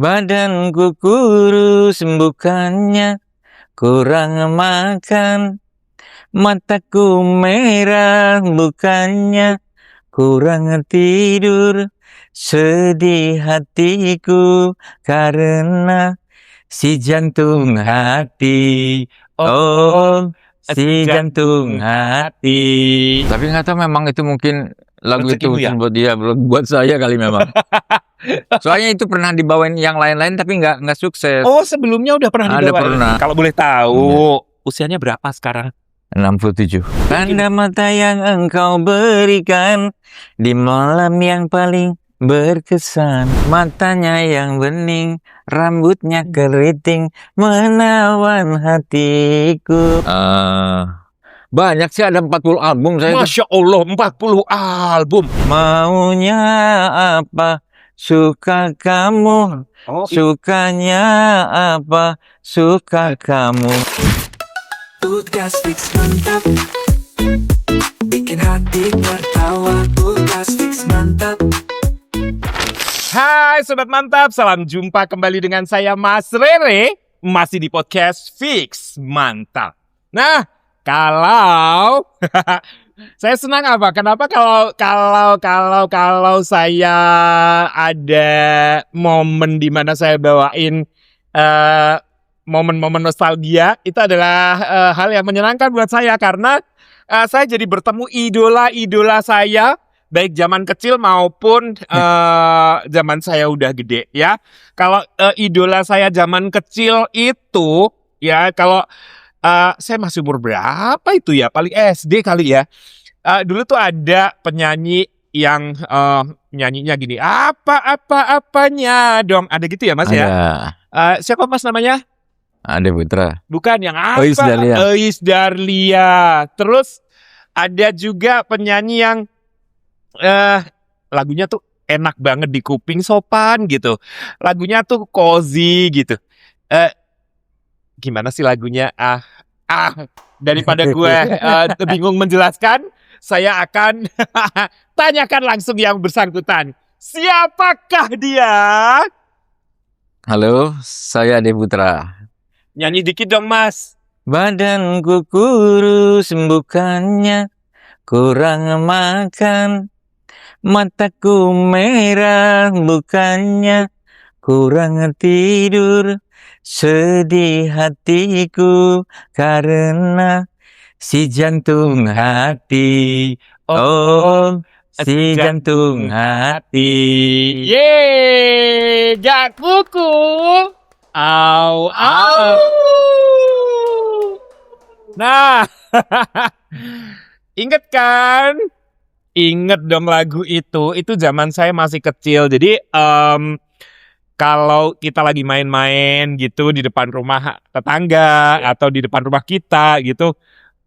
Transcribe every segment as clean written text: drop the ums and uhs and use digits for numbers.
Badanku kurus bukannya kurang makan, mataku merah bukannya kurang tidur, sedih hatiku karena si jantung hati. Oh, si jantung hati. Tapi nggak tahu, memang itu mungkin lagu Rezekimu itu ya? buat dia, buat saya kali memang. Soalnya itu pernah dibawain yang lain-lain tapi nggak sukses. Oh, sebelumnya udah pernah Ada dibawain. pernah. Kalau boleh tahu, usianya berapa sekarang? 67. Tanda mata yang engkau berikan di malam yang paling berkesan, matanya yang bening, rambutnya keriting, menawan hatiku. Banyak sih, ada 40 album saya. Masya Allah, 40 album. Maunya apa, suka kamu, sukanya apa, suka kamu. Tugas Fix mantap, bikin hati tertawa. Tugas Fix mantap. Hai Sobat Mantap, salam jumpa kembali dengan saya Mas Rere, masih di podcast Fix Mantap. Nah, kalau saya senang apa? Kenapa kalau saya ada momen di mana saya bawain momen-momen nostalgia, itu adalah hal yang menyenangkan buat saya karena saya jadi bertemu idola-idola saya, baik zaman kecil maupun zaman saya udah gede ya. Kalau idola saya zaman kecil itu ya, kalau saya masih umur berapa itu ya? Paling SD kali ya. Dulu tuh ada penyanyi yang nyanyinya gini, apanya dong, ada gitu ya Mas ya? Siapa Mas namanya? Ade Putra. Bukan, yang apa? Iis Dahlia. Iis Dahlia. Terus ada juga penyanyi yang lagunya tuh enak banget di kuping, sopan gitu. Lagunya tuh cozy gitu. Gimana sih lagunya? Daripada gue bingung menjelaskan, saya akan tanyakan langsung yang bersangkutan. Siapakah dia? Halo, saya Ade Putra. Nyanyi dikit dong Mas. Badanku kurus bukannya kurang makan, mataku merah bukannya kurang tidur, sedih hatiku karena si jantung hati. Oh, si jantung hati. Yeay, gak kuku. Au. Nah, inget kan? Inget dong lagu itu. Itu zaman saya masih kecil. Jadi kalau kita lagi main-main gitu di depan rumah tetangga atau di depan rumah kita gitu,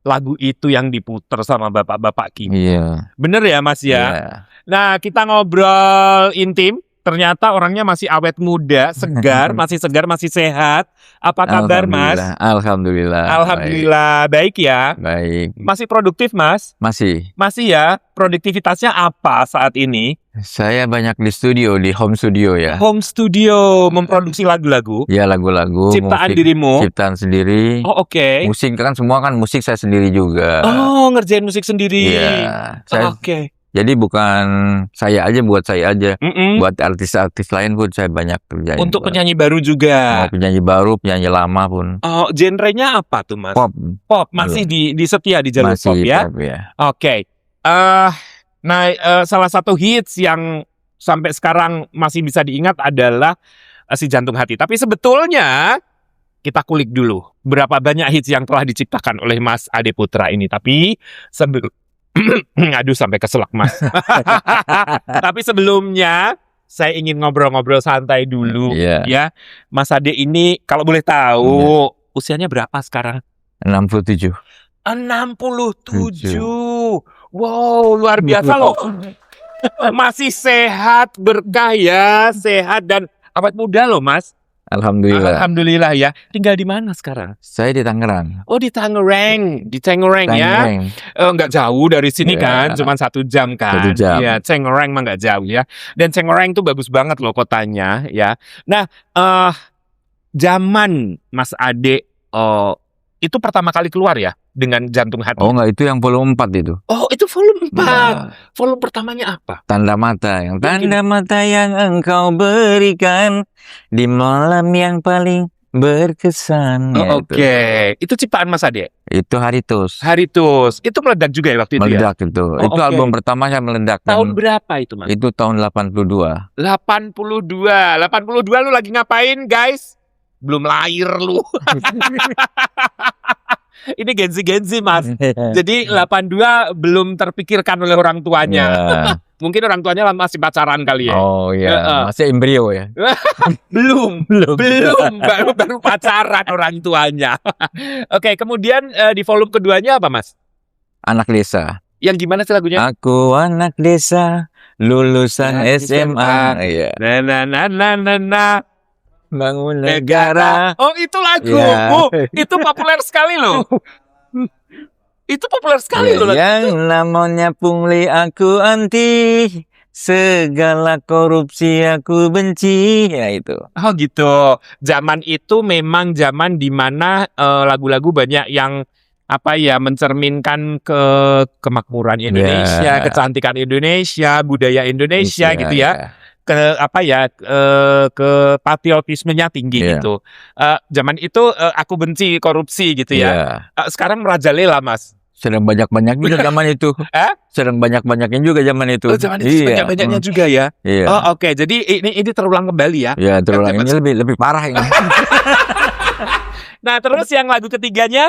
lagu itu yang diputer sama bapak-bapak kita. Iya. Bener ya Mas ya? Iya. Nah, kita ngobrol intim. Ternyata orangnya masih awet muda, segar, masih segar, masih sehat. Apa kabar Mas? Alhamdulillah. Alhamdulillah, baik ya. Baik. Masih produktif Mas? Masih. Masih ya. Produktivitasnya apa saat ini? Saya banyak di studio, di home studio ya. Home studio, memproduksi lagu-lagu. Ya, lagu-lagu. Ciptaan musik, dirimu? Ciptaan sendiri. Oh, oke. Musik kan semua kan musik saya sendiri juga. Oh, ngerjain musik sendiri. Iya. Oke. Jadi bukan saya aja, buat saya aja. Mm-mm. Buat artis-artis lain pun saya banyak kerjain. Untuk penyanyi baru juga. Mau penyanyi baru, penyanyi lama pun. Oh, genrenya apa tuh Mas? Pop. Pop, masih di setia di jalur Masih pop ya? pop ya. Oke. Nah, salah satu hits yang sampai sekarang masih bisa diingat adalah Si Jantung Hati. Tapi sebetulnya kita kulik dulu berapa banyak hits yang telah diciptakan oleh Mas Ade Putra ini. Tapi sebelum aduh, sampai keselak Mas. Tapi sebelumnya saya ingin ngobrol-ngobrol santai dulu ya. Mas Ade ini kalau boleh tahu usianya berapa sekarang? 67. 67. Wow, luar biasa loh. Masih sehat, berkah ya, sehat dan awet muda loh Mas. Alhamdulillah. Alhamdulillah ya. Tinggal di mana sekarang? Saya di Tangerang. Oh, di Tangerang. Di Tangerang ya. Tangerang. Nggak jauh dari sini Iya. kan, cuma 1 jam kan. 1 jam. Iya, Tangerang mah nggak jauh ya. Dan Tangerang tuh bagus banget loh kotanya ya. Nah, zaman Mas Ade itu pertama kali keluar ya dengan Jantung Hati. Oh enggak, itu yang volume 4 itu. Oh, itu volume 4. Nah, Volume pertamanya apa? tanda mata yang engkau berikan di malam yang paling berkesan. Ya, Oke, itu ciptaan Mas Ade. Itu Haritus. Haritus. Itu meledak juga ya waktu itu ya. Meledak itu. Itu oke. album pertama saya meledak. Tahun Dan berapa itu, Mas? itu tahun 82. 82 lu lagi ngapain, guys? Belum lahir lu. Ini Gen Z, Mas. Jadi 82 belum terpikirkan oleh orang tuanya. Ya. Mungkin orang tuanya masih pacaran kali ya. Oh ya, masih embrio ya. Belum, baru pacaran orang tuanya. Oke, kemudian di volume keduanya apa, Mas? Anak desa. Yang gimana sih lagunya? Aku anak desa, lulusan Anak SMA. Iya. Na. Bangun negara. Oh, itu lagu. Ya. Oh, itu populer sekali loh. Itu populer sekali loh lagu. Yang namanya pungli aku anti, segala korupsi aku benci. Ya itu. Oh gitu. Zaman itu memang zaman dimana lagu-lagu banyak yang mencerminkan kemakmuran Indonesia, Ya. kecantikan Indonesia, budaya Indonesia Iya, gitu ya. Ke patriotismenya tinggi Iya. gitu. Zaman itu aku benci korupsi gitu ya. Iya. Sekarang merajalela, Mas. Sedang banyak-banyak juga zaman itu. Sedang banyak-banyaknya juga zaman itu. Oh, zaman itu banyak-banyaknya juga ya. Iya. Oh, oke. Jadi ini terulang kembali ya. Ya, terulang ini lebih parah ini. Nah, terus yang lagu ketiganya?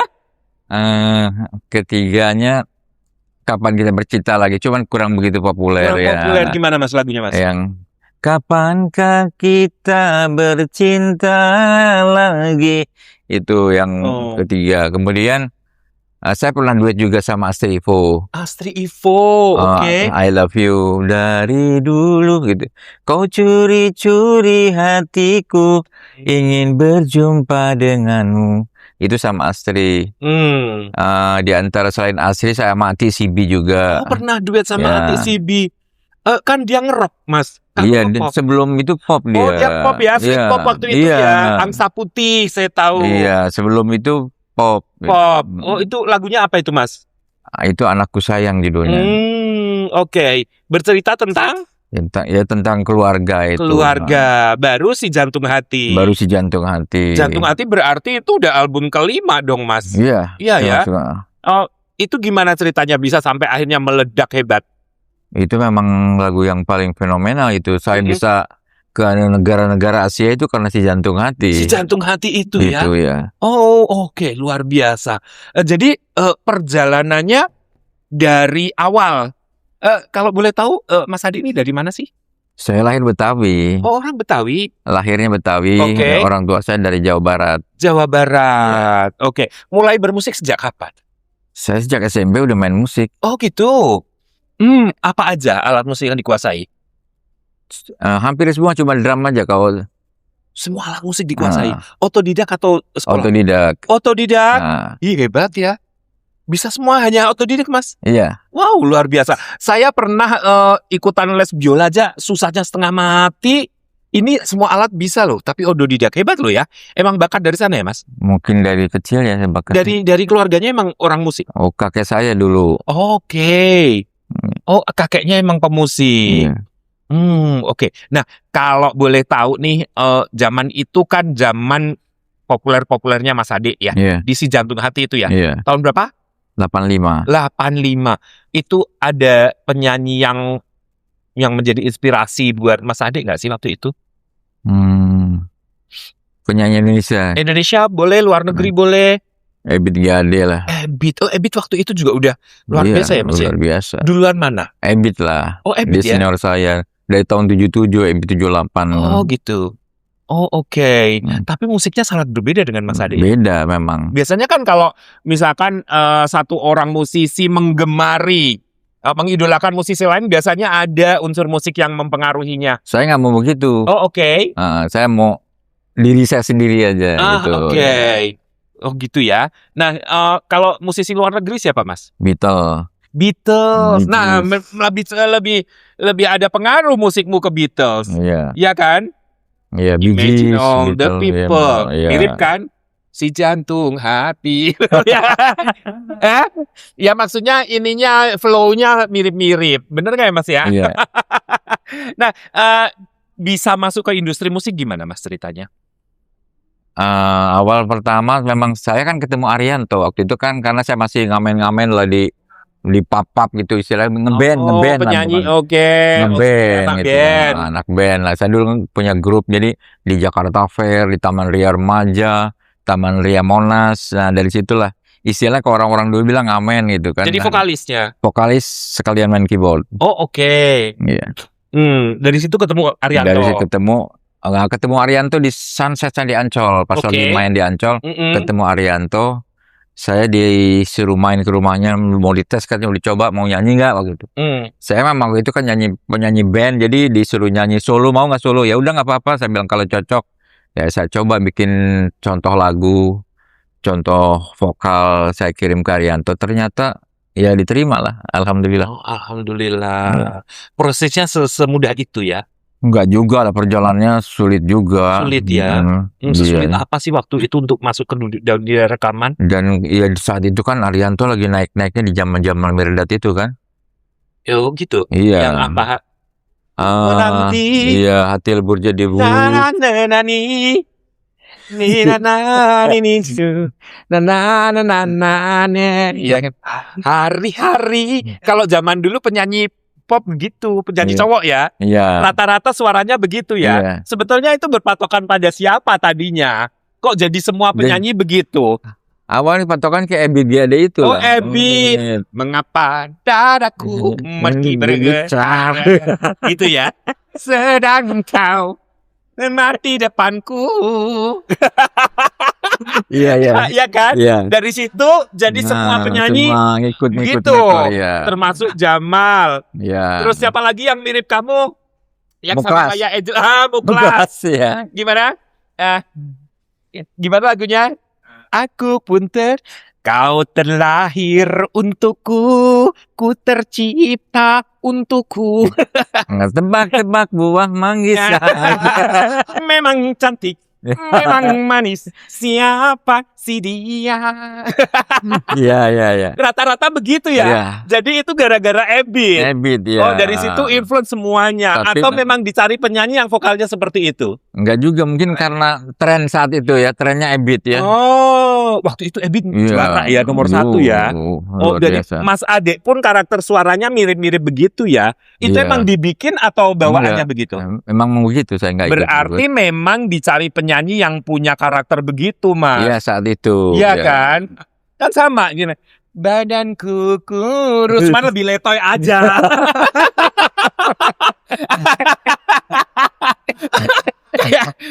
Ketiganya Kapan Kita Bercinta Lagi, cuman kurang begitu populer Kurang ya. populer gimana, Mas, lagunya, Mas? Yang Kapankah kita bercinta lagi, itu yang ketiga. Kemudian saya pernah duet juga sama Astri Ivo. Astri Ivo, oke. I love you dari dulu gitu. Kau curi-curi hatiku, ingin berjumpa denganmu. Itu sama Astri. Di antara selain Astri saya sama Ati Sibi juga. Oh, pernah duet sama Ya. Ati Sibi. Kan dia ngerok, Mas. Iya, pop. sebelum itu pop dia. Oh, dia pop ya, sweet Iya, pop waktu itu iya. ya. Angsa Putih, saya tahu. Iya, sebelum itu pop. Pop. Oh, itu lagunya apa itu, Mas? Itu Anakku Sayang judulnya. Oke. Bercerita tentang Tentang keluarga itu. keluarga. Baru si Jantung Hati. Baru si Jantung Hati. Jantung Hati berarti itu udah album kelima dong, Mas. Iya. Iya ya. termasuk- Oh, itu gimana ceritanya bisa sampai akhirnya meledak hebat? Itu memang lagu yang paling fenomenal itu. Saya bisa ke negara-negara Asia itu karena si Jantung Hati. Si Jantung Hati itu ya. Itu ya. Oh, oke, luar biasa. Jadi perjalanannya dari awal. Kalau boleh tahu, Mas Adi ini dari mana sih? Saya lahir Betawi. Oh, orang Betawi, Lahirnya Betawi. Oke. Orang tua saya dari Jawa Barat. Jawa Barat. Oke, mulai bermusik sejak kapan? Saya sejak SMP udah main musik. Oh, gitu. Apa aja alat musik yang dikuasai? Hampir semua, cuma drum aja kalau Semua alat musik dikuasai. Otodidak atau sekolah? otodidak. Otodidak. Nah, Ih, hebat ya. Bisa semua hanya otodidak, Mas. iya. Wow, luar biasa. Saya pernah ikutan les biola aja, susahnya setengah mati. Ini semua alat bisa loh, tapi otodidak. Hebat loh ya. Emang bakat dari sana ya, Mas? Mungkin dari kecil ya saya bakat. Dari keluarganya emang orang musik. Oh, kakek saya dulu. Oke. Oh, kakeknya emang pemusik. Iya. Oke. Nah, kalau boleh tahu nih, zaman itu kan zaman populer-populernya Mas Ade ya. Iya. Di Si Jantung Hati itu ya. Iya. Tahun berapa? 85. 85. Itu ada penyanyi yang menjadi inspirasi buat Mas Ade nggak sih waktu itu? Penyanyi Indonesia. Indonesia boleh, luar negeri boleh. Ebit Gade lah. Ebit waktu itu juga udah luar biasa ya, Mas ya? Luar biasa. Duluan mana? Ebit lah. Oh, Ebit Dia ya? senior saya. Dari tahun 77, Ebit 78. Oh, gitu. Oh, oke. Tapi musiknya sangat berbeda dengan Mas Ade. Beda memang. Biasanya kan kalau misalkan satu orang musisi menggemari, mengidolakan musisi lain, biasanya ada unsur musik yang mempengaruhinya. Saya nggak mau begitu. Oh, oke. Saya mau diri saya sendiri aja gitu. Oke. Oh gitu ya. Nah, kalau musisi luar negeri siapa, Mas? Beatles. Beatles. Nah, Beatles. lebih ada pengaruh musikmu ke Beatles. Iya. Ya kan? Iya, Bee Imagine Gees, all the Beatles, people. iya. Mirip kan? Si jantung hati. Ya maksudnya ininya flow-nya mirip-mirip. Bener nggak ya, Mas ya? Iya. Nah, bisa masuk ke industri musik gimana, Mas, ceritanya? Awal pertama memang saya kan ketemu Arianto waktu itu kan, karena saya masih ngamen-ngamen lah di pub-pub gitu, istilahnya ngeband lah, penyanyi, bukan oke. ngeband Anak gitu. band. Anak band lah. Saya dulu kan punya grup, jadi di Jakarta Fair, di Taman Ria Remaja, Taman Ria Monas. Nah, dari situlah istilah kalau orang-orang dulu bilang ngamen gitu kan. Jadi vokalisnya. Vokalis sekalian main keyboard. Oh, oke. Iya. Dari situ ketemu Arianto. Dari situ ketemu Arianto di Sunset di Ancol. Pas lagi main di Ancol, ketemu Arianto. Saya disuruh main ke rumahnya, mau dites, katanya mau dicoba, mau nyanyi nggak waktu itu. Saya memang waktu itu kan penyanyi band, jadi disuruh nyanyi solo, mau nggak solo? Ya udah nggak apa-apa. Saya bilang kalau cocok, ya saya coba bikin contoh lagu, contoh vokal, saya kirim ke Arianto. Ternyata ya diterima lah, alhamdulillah. Oh, alhamdulillah. Prosesnya semudah itu ya? Enggak juga lah, perjalanannya sulit juga. Sulit ya. Sesulit apa sih waktu itu untuk masuk ke dunia rekaman? Dan ya saat itu kan Arianto lagi naik-naiknya di zaman-zaman Mirdad itu kan. Oh gitu. Iya. Yang apa? Nanti. Iya, hati lebur jadi bulu. Hari-hari. Kalau zaman dulu penyanyi pop gitu, penyanyi cowok ya. Iya. Rata-rata suaranya begitu ya. Iya. Sebetulnya itu berpatokan pada siapa tadinya? Kok jadi semua penyanyi begitu? Awalnya patokan ke Ebit G.Ade itu Oh, lah. Ebit. Mengapa dadaku meski bergetar? Gitu ya. Sedang kau mati depanku. Iya. Ya kan? Iya. Dari situ jadi semua penyanyi semua ngikut gitu. Ya. Termasuk Jamal. Iya. Terus siapa lagi yang mirip kamu? Yang Muklas. sama kayak Angel. Muklas. Ya. Gimana? Gimana lagunya? Aku pun kau terlahir untukku, ku tercipta untukku. Tebak-tebak buah manggis. Memang cantik, memang manis. Siapa si dia? Iya. Rata-rata begitu ya. Iya. Jadi itu gara-gara Ebit. Ya. Oh, dari situ influence semuanya. Tapi atau memang dicari penyanyi yang vokalnya seperti itu? Enggak juga, mungkin karena tren saat itu ya, trennya Ebit ya. Oh, waktu itu Ebit juara ya, nomor 1 ya. Oh, jadi biasa. Mas Ade pun karakter suaranya mirip-mirip begitu ya. Itu Iya. emang dibikin atau bawaannya begitu? Memang begitu, saya enggak ikut. Berarti memang dicari penyanyi yang punya karakter begitu, Mas. Iya, saat itu. Iya kan? Kan sama gini. Badanku kurus, mana lebih letoy aja.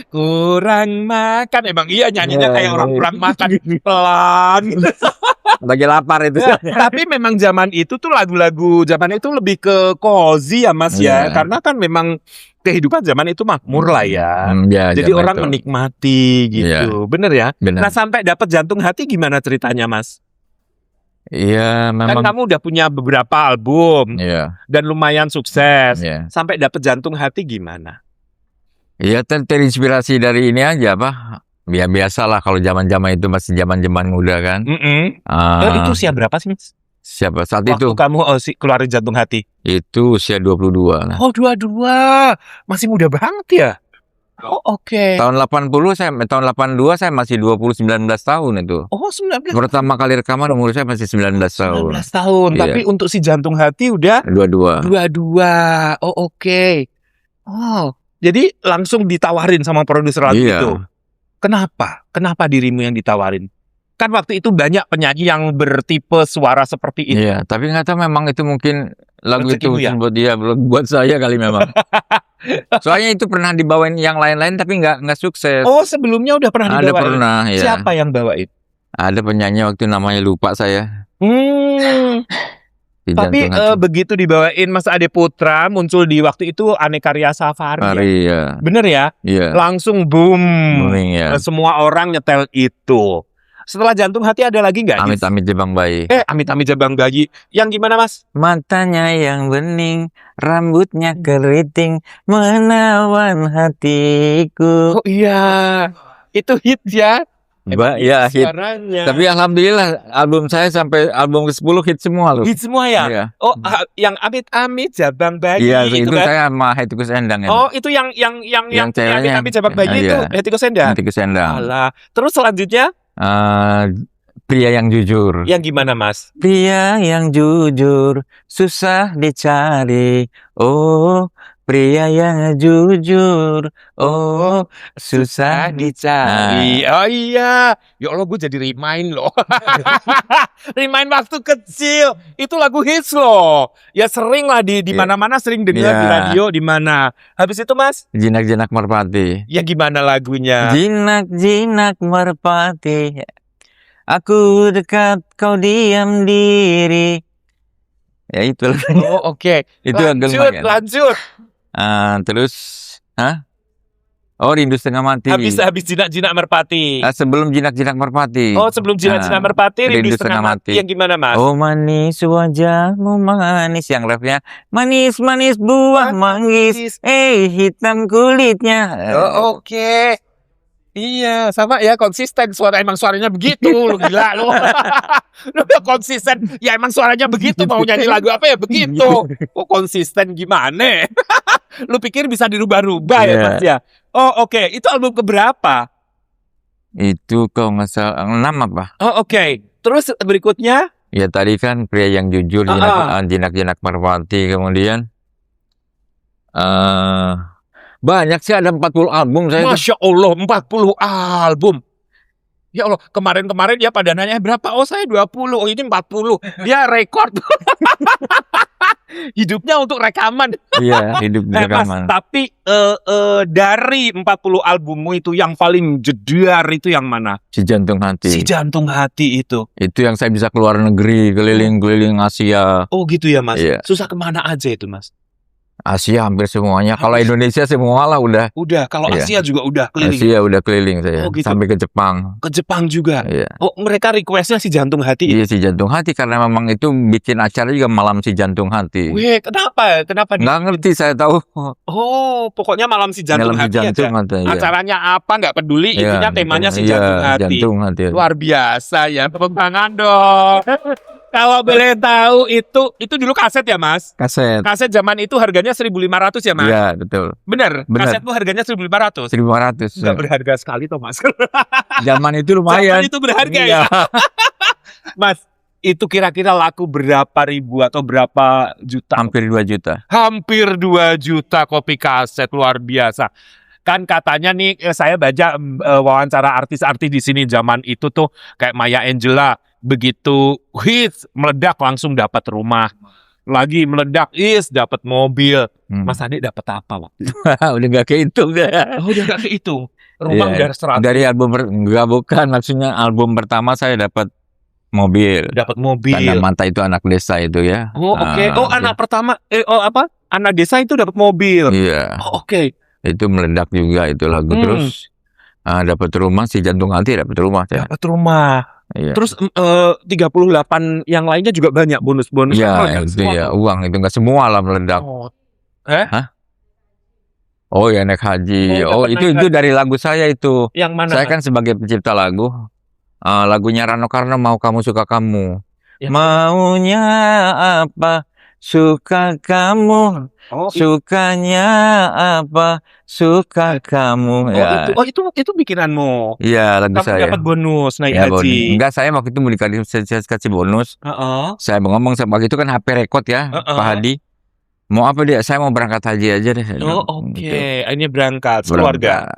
Kurang makan, emang iya nyanyinya kayak orang kurang makan, pelan. Lagi lapar itu. Tapi memang zaman itu tuh lagu-lagu zaman itu lebih ke cozy ya, Mas ya. Karena kan memang kehidupan zaman itu makmur lah ya. Jadi orang menikmati gitu. Bener ya? Bener. Nah, sampai dapat jantung hati gimana ceritanya, Mas? Iya, memang. Kan kamu udah punya beberapa album. Iya. Dan lumayan sukses. Iya. Sampai dapat jantung hati gimana? Iya, terinspirasi dari ini aja, Pak. Ya biasalah kalau zaman-zaman itu masih zaman-zaman muda kan. Itu usia berapa sih, Mas? Siapa saat Waktu itu? kamu keluarin jantung hati? Itu usia 22 lah. Oh, 22. Masih muda banget ya? Oh, oke. Tahun 82 saya masih 19 tahun itu. Oh, 19. Pertama kali rekaman umur saya masih 19 tahun. 19 tahun. Iya. Tapi untuk si jantung hati udah 22. 22. Oh, oke. Oh, jadi langsung ditawarin sama produser lagu Iya. itu. Kenapa? Kenapa dirimu yang ditawarin? Kan waktu itu banyak penyanyi yang bertipe suara seperti itu. Iya, tapi nggak tahu memang itu mungkin lagu Rezekimu itu ya? buat dia, buat saya kali memang. Soalnya itu pernah dibawain yang lain-lain tapi nggak sukses. Oh, sebelumnya udah pernah Ada dibawain? pernah, ya. Siapa yang bawain? Ada penyanyi waktu namanya lupa saya. Si Tapi Jantung Hati. begitu dibawain Mas Ade Putra muncul di waktu itu Aneka Karya Safari. Hari ya. Bener ya? Iya. Langsung boom. Booming ya. Semua orang nyetel itu. Setelah Jantung Hati ada lagi nggak? Amit-amit Jabang Bayi. Amit-amit Jabang Bayi. Yang gimana Mas? Matanya yang bening, rambutnya keriting, menawan hatiku. Oh iya, itu hit ya. Ya hit. Suaranya. Tapi alhamdulillah album saya sampai album ke-10 hit semua loh. Hit semua ya? Iya. Oh, yang amit-amit Jabang Bayi Iya, itu itu kan? saya sama Hetty Koes Endang ya. Oh, itu yang ceweknya. amit-amit Jabang Bayi itu Iya. Hetty Koes Endang. Hetty Koes Endang. Alah. Terus selanjutnya Pria yang jujur. yang gimana Mas? Pria yang jujur susah dicari. Oh, pria yang jujur. Oh, susah dicari. Oh iya. Ya Allah, gue jadi remind loh. Remind waktu kecil. Itu lagu hits loh. Ya sering lah di mana-mana sering dengar Iya. di radio di mana. Habis itu Mas, Jinak-jinak merpati. ya gimana lagunya? Jinak-jinak merpati. Aku dekat, kau diam diri. Ya itu lah. Oh oke. Itu agak lumayan. Lanjut. Terus, Oh, Rindu Setengah Mati. Habis Jinak-jinak Merpati. Sebelum Jinak-jinak Merpati. Oh, sebelum Jinak-jinak Merpati, Rindu Setengah Mati. Yang gimana, Mas? Oh, manis wajahmu manis. Yang refnya, manis-manis buah manggis. Hitam kulitnya. Oh, oke. Iya, sama ya, konsisten. Emang suaranya begitu. Lu gila lu. Lu udah konsisten. Ya emang suaranya begitu. Mau nyanyi lagu apa ya begitu. Oh, konsisten gimana? Lu pikir bisa dirubah-rubah ya, Mas ya? Oh, oke. Itu album keberapa? Itu kalau nggak salah 6 apa? Oh, oke. Terus berikutnya? Ya tadi kan Pria yang Jujur, Jinak-jinak Merpati, kemudian banyak sih, ada 40 album saya. Masya Allah, 40 album. Ya Allah, kemarin-kemarin dia pada nanya berapa? Oh, saya 20. Oh, ini 40. Dia rekor. Hidupnya untuk rekaman. Iya, hidup di Mas, rekaman. tapi dari 40 albummu itu yang paling jedar itu yang mana? Si Jantung Hati. Si Jantung Hati itu. Itu yang saya bisa keluar negeri, keliling-keliling Asia. Oh gitu ya, Mas. Iya. Susah kemana aja itu, Mas? Asia hampir semuanya. Kalau Indonesia semua lah udah. Udah, kalau Iya. Asia juga udah keliling. Asia udah keliling saya. Oh, gitu. Sampai ke Jepang. Ke Jepang juga. Iya. Oh, mereka requestnya Si Jantung Hati. Iya, Si Jantung Hati, karena memang itu bikin acara juga malam Si Jantung Hati. Wih, kenapa? Kenapa? Nggak ngerti, saya tahu. Oh, pokoknya malam Si Jantung Malam Si Hati Jantung aja. Hati, iya. Acaranya apa nggak peduli, Iya, intinya temanya Si iya, Jantung Hati. Jantung Hati. Luar biasa ya, tepuk tangan dong. Kalau boleh tahu itu dulu kaset ya, Mas? Kaset. Kaset zaman itu harganya 1.500 ya, Mas? Iya, betul. Bener. Bener. Kasetmu harganya 1.500. 1.500. Nggak berharga sekali toh, Mas. Zaman itu lumayan. Zaman itu berharga Iya. ya. Mas, itu kira-kira laku berapa ribu atau berapa juta? Hampir 2 juta. Hampir 2 juta kopi kaset, luar biasa. Kan katanya nih, saya baca wawancara artis-artis di sini zaman itu tuh kayak Maya Angelou, begitu hits meledak langsung dapat rumah. Lagi meledak dapat mobil. Mas Ade dapat apa waktu itu? Udah nggak kehitung deh. Oh, udah gak kehitung. Rumah Iya. udah 100. Dari album nggak, bukan, maksudnya album pertama saya dapat mobil. Dapat mobil. Karena Manta itu anak desa itu ya. Oh, oke. Oh, anak pertama anak desa itu dapat mobil. Iya. Oh, oke. Itu meledak juga itu lagu. Terus dapat rumah, Si Jantung Hati dapat rumah saya. Dapat rumah. Iya. Terus 38 yang lainnya juga banyak bonus-bonus. Iya, itu ya uang itu nggak semua lah meledak. Oh. Oh ya, naik haji. Oh, Oh, dapat itu naik dari lagu saya itu. Yang mana? Saya kan sebagai pencipta lagu. Lagunya Rano Karno, Mau Kamu Suka Kamu. Ya. Maunya apa? Suka kamu. Oh, Sukanya apa? Suka kamu. Ya. itu bikinanmu. Iya, lagu Kamu saya. dapat bonus naik Ya, haji. Enggak, saya waktu itu mau dikasih bonus. Heeh. Saya ngomong waktu itu kan HP rekod ya, Pak Hadi. Mau apa dia? Saya mau berangkat haji aja deh. Oh, oke. Gitu. Ini berangkat keluarga.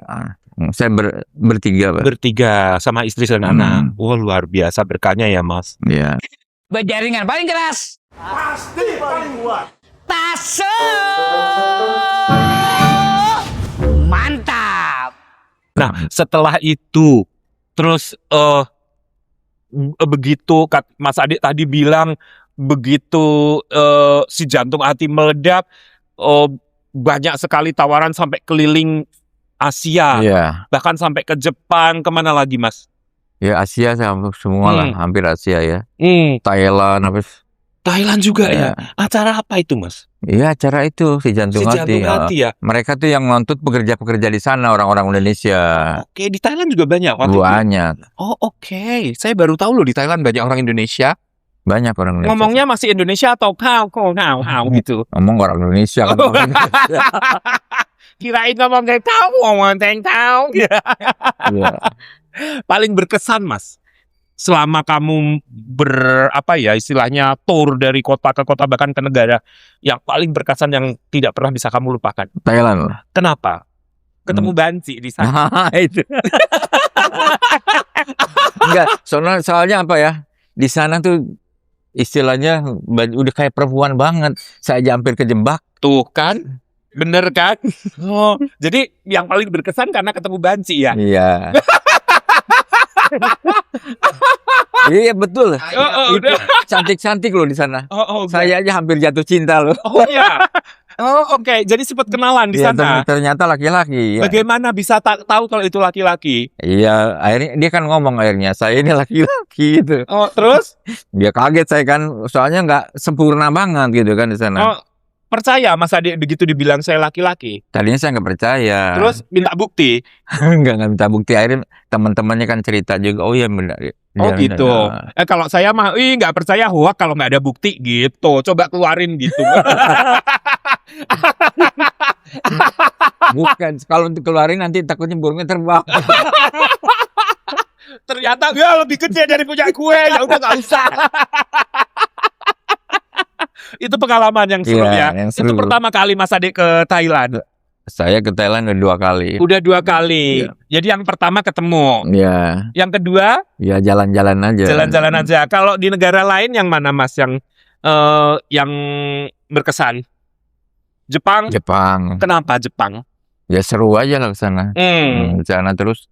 Saya bertiga, Pak. Bertiga sama istri dan anak. Wah, luar biasa berkahnya ya, Mas. Iya. Berjaringan paling keras. Pasti paling kuat. Taso. Mantap. Nah, setelah itu terus begitu Mas Adik tadi bilang begitu si Jantung Hati meledak, banyak sekali tawaran sampai keliling Asia, Iya. bahkan sampai ke Jepang, kemana lagi Mas? Ya Asia semua lah, hampir Asia ya. Thailand, Thailand juga ya. Ya. Acara apa itu Mas? Iya, acara itu si Jantung Si Hati. Jantung Hati ya. Mereka tuh yang nonton pekerja-pekerja di sana, orang-orang Indonesia. Oke, di Thailand juga banyak waktu itu. Banyak. Oh oke, saya baru tahu loh di Thailand banyak orang Indonesia. Banyak orang Indonesia. Ngomongnya masih Indonesia atau kau gitu. Ngomong orang Indonesia kan. Orang Indonesia. Kirain ngomong kayak kau, ngomong tentang kau. Iya. Paling berkesan Mas, selama kamu istilahnya tour dari kota ke kota bahkan ke negara, yang paling berkesan yang tidak pernah bisa kamu lupakan. Thailand lah. Kenapa? Ketemu Banci di sana. Nah, itu. Enggak, soalnya apa ya? Di sana tuh istilahnya udah kayak perempuan banget. Saya aja hampir kejebak. Tuh kan? Bener kan? Oh, jadi yang paling berkesan karena ketemu Banci ya? Iya. Iya betul. Itu cantik-cantik loh di sana. Saya aja hampir jatuh cinta loh. Oh iya. Oh oke. Jadi sempat kenalan di Iya, sana. ternyata laki-laki. Ya. Bagaimana bisa tahu kalau itu laki-laki? Iya, akhirnya dia kan ngomong akhirnya saya ini laki-laki gitu. Oh terus? Dia kaget saya kan, soalnya nggak sempurna banget gitu kan di sana. Oh percaya Mas Ade begitu dibilang saya laki-laki? Tadinya saya nggak percaya. Terus minta bukti? nggak minta bukti. Akhirnya teman-temannya kan cerita juga. Oh iya benar. Oh gitu. Kalau saya mah, nggak percaya hoak kalau nggak ada bukti gitu. Coba keluarin gitu. Bukan, kalau untuk keluarin nanti takutnya burungnya terbang. Ternyata ya lebih gede dari punya gue. Ya udah nggak usah. Itu pengalaman yang seru Iya, ya. yang seru. Itu pertama kali Mas Ade ke Thailand. Saya ke Thailand udah 2 kali. Udah 2 kali. Jadi yang pertama ketemu. Iya. Yang kedua Ya jalan-jalan aja. jalan-jalan aja. Kalau di negara lain yang mana Mas yang berkesan? Jepang. Kenapa Jepang? Ya seru aja lah ke sana. Ke sana terus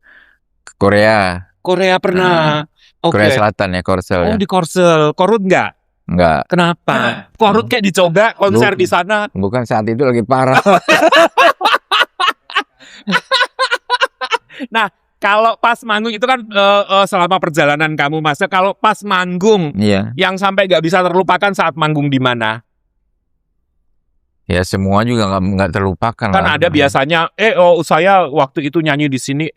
ke Korea. Korea pernah. Oke. Korea Selatan ya, Korsel ya. Oh di Korsel. Korut nggak? Enggak. Kenapa? Korut kayak dicoba konser di sana. Bukan, saat itu lagi parah. Nah, kalau pas manggung itu kan selama perjalanan kamu Mas, kalau pas manggung Iya. yang sampai nggak bisa terlupakan saat manggung di mana? Ya semua juga nggak terlupakan Kan lah. ada biasanya, saya waktu itu nyanyi di sini,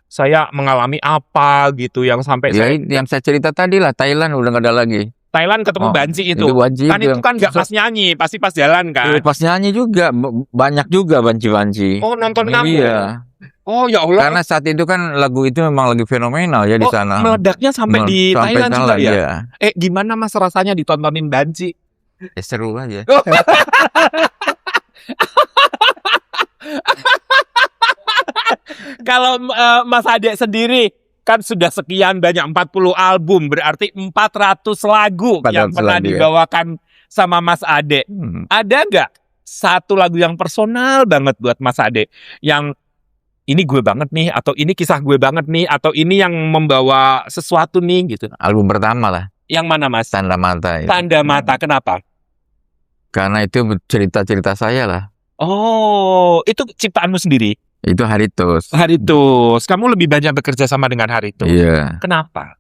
saya mengalami apa gitu yang sampai Ya saya yang saya cerita tadi lah, Thailand udah nggak ada lagi. Thailand ketemu Banci itu. Banci Kan itu yang- kan nggak pas nyanyi, pasti pas jalan kan. Pas nyanyi juga banyak juga banci-banci. Oh nonton kamu. Iya. Oh ya Allah. Karena saat itu kan lagu itu memang lagi fenomenal ya di sana. Meledaknya sampai di Sampai Thailand juga ya. iya. Gimana Mas rasanya ditontonin Banci? Ya, seru aja. Kalau Mas Ade sendiri kan sudah sekian banyak 40 album, berarti 400 lagu 400 yang pernah lagu, ya. dibawakan sama Mas Ade. Ada nggak satu lagu yang personal banget buat Mas Ade yang ini gue banget nih, atau ini kisah gue banget nih, atau ini yang membawa sesuatu nih gitu? Album pertama lah, Yang mana Mas? Tanda Mata. Ya. Tanda Mata. Kenapa? Karena itu cerita-cerita saya lah. Oh, itu ciptaanmu sendiri? Itu Haritos. Haritos. Kamu lebih banyak bekerja sama dengan Haritos. Iya. Kenapa?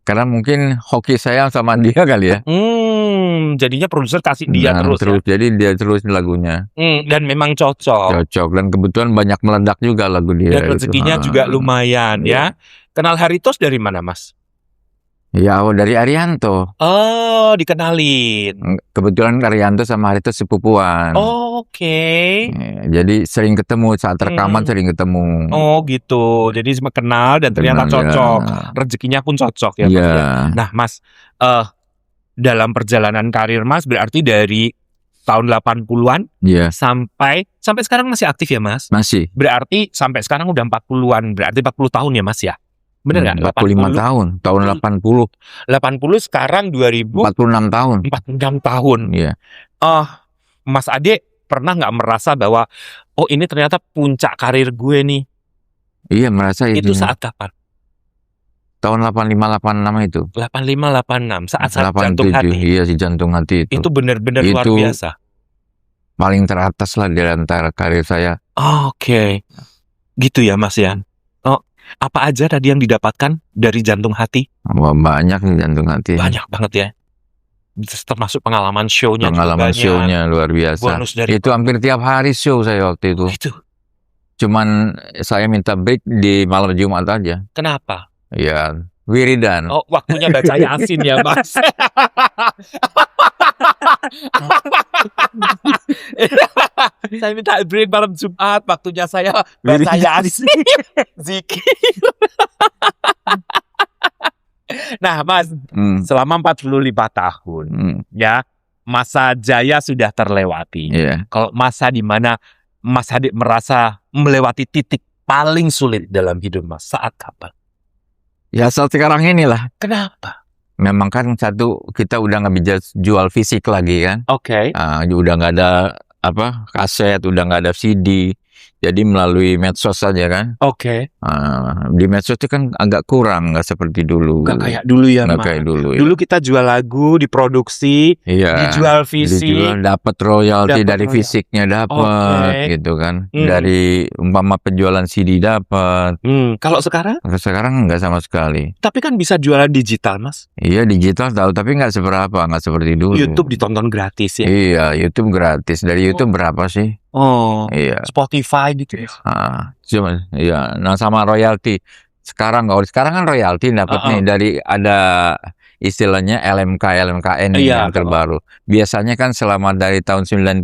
Karena mungkin hoki saya sama dia kali ya. Jadinya produser kasih dia Nah, terus. Jadi dia terus lagunya. Dan memang cocok. Cocok. Dan kebetulan banyak meledak juga lagu dia. Dan rezekinya itu. juga lumayan ya. Kenal Haritos dari mana Mas? Ya, dari Arianto. Oh, dikenalin. Kebetulan Arianto sama Haritos sepupuan. Oh, oke. Ya, jadi sering ketemu saat rekaman, sering ketemu. Oh gitu. Jadi kenal dan ternyata Kenal, cocok. ya. Rezekinya pun cocok ya Mas. Iya. Ya? Nah Mas, dalam perjalanan karir Mas berarti dari tahun 80-an Iya. sampai sekarang masih aktif ya Mas? Masih. Berarti sampai sekarang udah 40-an, berarti 40 tahun ya Mas ya? Bener nggak? 45 tahun. Tahun 80. 80 sekarang 46 tahun. 46 tahun. Iya. Mas Ade pernah nggak merasa bahwa ini ternyata puncak karir gue nih? Iya, merasa Itu saat kapan? tahun 85-86 itu. 85-86 saat jantung 87, hati. iya si jantung hati itu. Itu benar-benar luar Itu biasa. paling teratas lah di antara karir saya. Oke. Gitu ya Mas ya. Oh, apa aja tadi yang didapatkan dari jantung hati? Wah, banyak nih jantung hati. Banyak banget ya. Termasuk pengalaman show-nya juga Pengalaman banyak. show-nya luar biasa. Bonus dari Itu hampir tiap hari show saya waktu itu. itu. Cuman saya minta break di malam Jumat aja. Kenapa? Ya, wiridan. Oh, waktunya baca Yasin ya, Mas. Saya minta break malam Jumat, waktunya saya baca Yasin. Zikir. Nah, Mas, Hmm, selama 45 tahun, ya, masa jaya sudah terlewati. iya. Kalau masa di mana Mas Hadik merasa melewati titik paling sulit dalam hidup Mas, saat kapan? Ya saat sekarang inilah. Kenapa? Memang kan satu, kita udah nggak bisa jual fisik lagi kan. Oke. Udah nggak ada kaset, udah nggak ada CD. Jadi melalui medsos saja kan. Oke. Di medsos itu kan agak kurang, nggak seperti dulu. Nggak kayak dulu ya, Nggak Mas. kayak dulu. Ya. Dulu kita jual lagu, diproduksi, Iya. dijual fisik. Dijual, dapat royalti Dapat dari royalti. fisiknya dapat Oke. gitu kan. Hmm. Dari umpama penjualan CD dapat. Kalau sekarang? Sekarang nggak sama sekali. Tapi kan bisa jualan digital, Mas. Iya digital tahu tapi nggak seberapa, nggak seperti dulu. YouTube ditonton gratis ya. Iya, YouTube gratis. Dari YouTube berapa sih? Oh, Iya. Spotify gitu ya. Cuma iya, nah sama royalti. Sekarang kan royalti dapat nih dari ada istilahnya LMKN Iya, yang terbaru. Biasanya kan selama dari tahun 90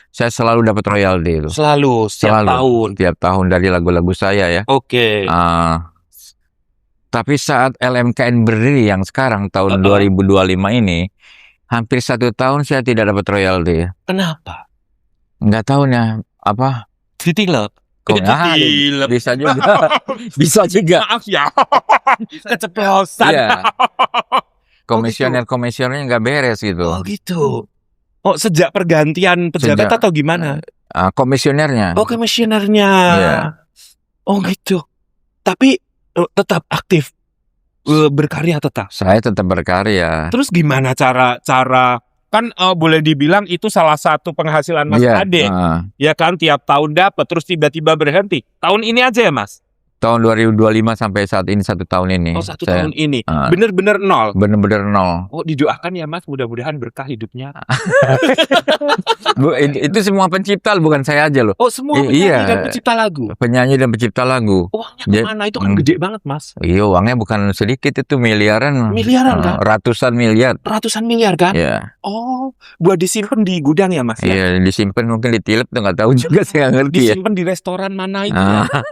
saya selalu dapat royalti itu. Selalu, setiap Selalu. tahun. Tiap tahun dari lagu-lagu saya ya. Oke. Tapi saat LMKN berdiri yang sekarang tahun 2025 ini, hampir 1 tahun saya tidak dapat royalti. Kenapa? Nggak tahu nih apa. Ditilep. Ditilep. Bisa juga. Bisa juga. Maaf ya. Keceplosan. Iya. Komisionernya nggak beres gitu. Oh gitu. Oh, sejak pergantian pejabat Sejak- atau gimana? Komisionernya. Oh, komisionernya. Iya. Oh gitu. Tapi tetap aktif berkarya tetap. Saya tetap berkarya. Terus gimana cara kan boleh dibilang itu salah satu penghasilan Mas Iya, Ade. Ya kan tiap tahun dapat terus tiba-tiba berhenti. Tahun ini aja ya Mas? tahun 2025 sampai saat ini 1 tahun ini. Oh, 1 saya tahun ini. Ah. Bener-bener nol. bener-bener nol. Oh, didoakan ya Mas, mudah-mudahan berkah hidupnya. Itu semua pencipta bukan saya aja loh. Oh, semua Iya. penyanyi dan pencipta lagu. Penyanyi dan pencipta lagu. Uangnya Ja- kemana? Itu kan gede banget Mas. Iya, uangnya bukan sedikit itu miliaran. Miliaran, kan? Ratusan miliar. Ratusan miliar kan? Iya. Oh, buat disimpan di gudang ya Mas ya? Iya, disimpan mungkin ditilep tuh nggak tahu juga saya nggak ngerti ya. Disimpan di restoran mana itu Ah. ya?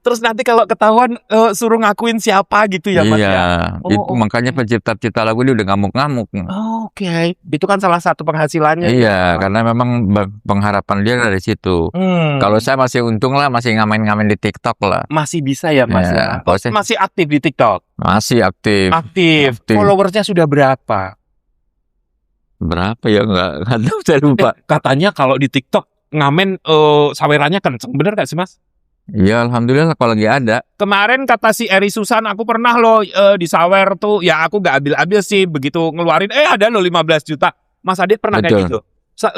Terus nanti kalau ketahuan suruh ngakuin siapa gitu ya Mas Iya, ya? Oh, itu oke. makanya pencipta-pencipta lagu ini udah ngamuk-ngamuk. Oh, Oke, itu kan salah satu penghasilannya. Iya, karena memang pengharapan dia dari situ. Kalau saya masih untung lah, masih ngamen-ngamen di TikTok lah. masih bisa ya Mas Iya, ya? kalau saya- Masih aktif di TikTok? Masih aktif. Aktif. Aktif. Followersnya sudah berapa? Berapa ya? Nggak tahu, saya lupa. Katanya kalau di TikTok ngamen sawerannya kenceng, bener gak sih Mas? Iya, alhamdulillah kalau lagi ada. Kemarin kata si Eri Susan, aku pernah loh di sawer tuh, ya aku gak ambil-ambil sih, begitu ngeluarin, ada loh 15 juta. Mas Adit pernah kayak Betul. gitu?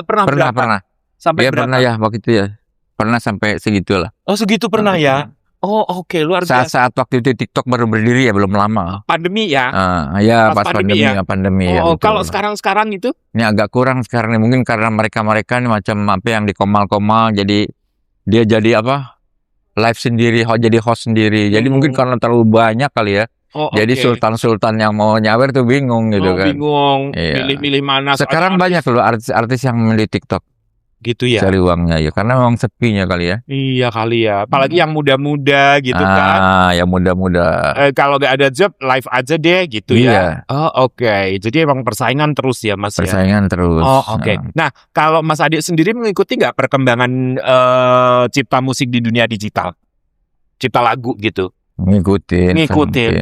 Pernah berapa? Pernah. Sampai Iya berapa? pernah ya waktu itu ya. Pernah sampai segitulah. Oh segitu pernah ya? Oh oke, luar biasa. Saat waktu itu TikTok baru berdiri ya, belum lama. Pandemi ya? Ya Pas pas pandemi pandemi, ya? pandemi ya. Oh, betul. kalau sekarang itu? Ini agak kurang sekarang nih, mungkin karena mereka nih macam apa yang dikomal-komal, jadi dia jadi live sendiri, jadi host sendiri. Jadi mungkin karena terlalu banyak kali ya. Oh, Jadi oke. sultan-sultan yang mau nyawer tuh bingung gitu kan. Bingung, Iya. milih-milih mana. Sekarang soalnya banyak loh artis-artis yang memilih TikTok gitu ya? cari uangnya ya, karena memang sepinya kali ya. Iya kali ya. Apalagi yang muda-muda gitu kan. Ya muda-muda. Kalau nggak ada job, live aja deh gitu Iya. ya. Oh oke. Jadi emang persaingan terus ya Mas ya? Persaingan terus. Oh oke. Nah kalau Mas Adik sendiri mengikuti nggak perkembangan cipta musik di dunia digital? Cipta lagu gitu? Ngikutin.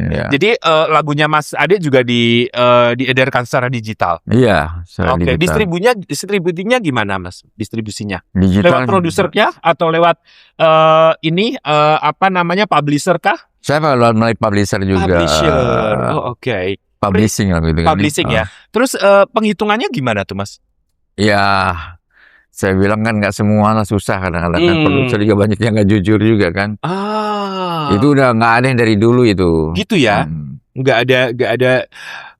Ya. Jadi lagunya Mas Ade juga diedarkan secara digital. Iya, secara Oke, digital. distribusinya gimana Mas? Distribusinya Digital. lewat produsernya atau lewat publisher kah? Saya melalui publisher juga. Publisher. Oh, oke. Publishing lah gitu kan. Publishing ya. Terus penghitungannya gimana tuh Mas? Ya, saya bilang kan nggak semua lah, susah kadang-kadang kan. Produser juga banyak yang nggak jujur juga kan. Itu udah nggak ada yang dari dulu itu. Gitu ya. Nggak ada.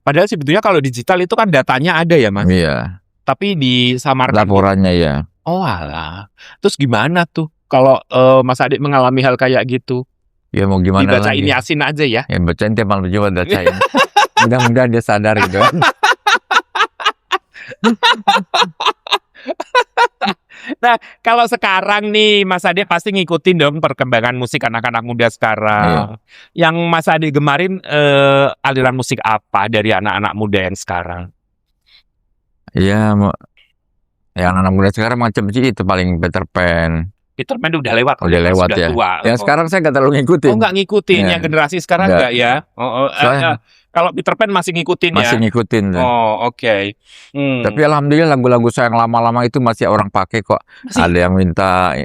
Padahal sebetulnya kalau digital itu kan datanya ada ya Mas. Iya. Tapi disamarkan. Laporannya ya. Oh alah. Terus gimana tuh kalau Mas Ade mengalami hal kayak gitu? Ya mau gimana Dibacain lagi. Yasin aja ya. Ya bacain tiap malam juga bacain. Mudah-mudahan dia sadar gitu kan. Nah, kalau sekarang nih Mas Ade pasti ngikutin dong perkembangan musik anak-anak muda sekarang. Yang Mas Ade gemarin aliran musik apa dari anak-anak muda yang sekarang? Iya, yang anak muda sekarang macam sih itu paling Peter Pan. Peter Pan udah lewat. Udah lewat sudah ya. Tua. Yang sekarang saya nggak terlalu ngikutin. Oh, nggak ngikutin Ya. yang generasi sekarang Nggak. nggak ya? Soalnya- Kalau Peter Pan masih ngikutin Masih ya? ngikutin. Oh, oke. Tapi alhamdulillah lagu-lagu saya yang lama-lama itu masih orang pakai kok. Masih? Ada yang minta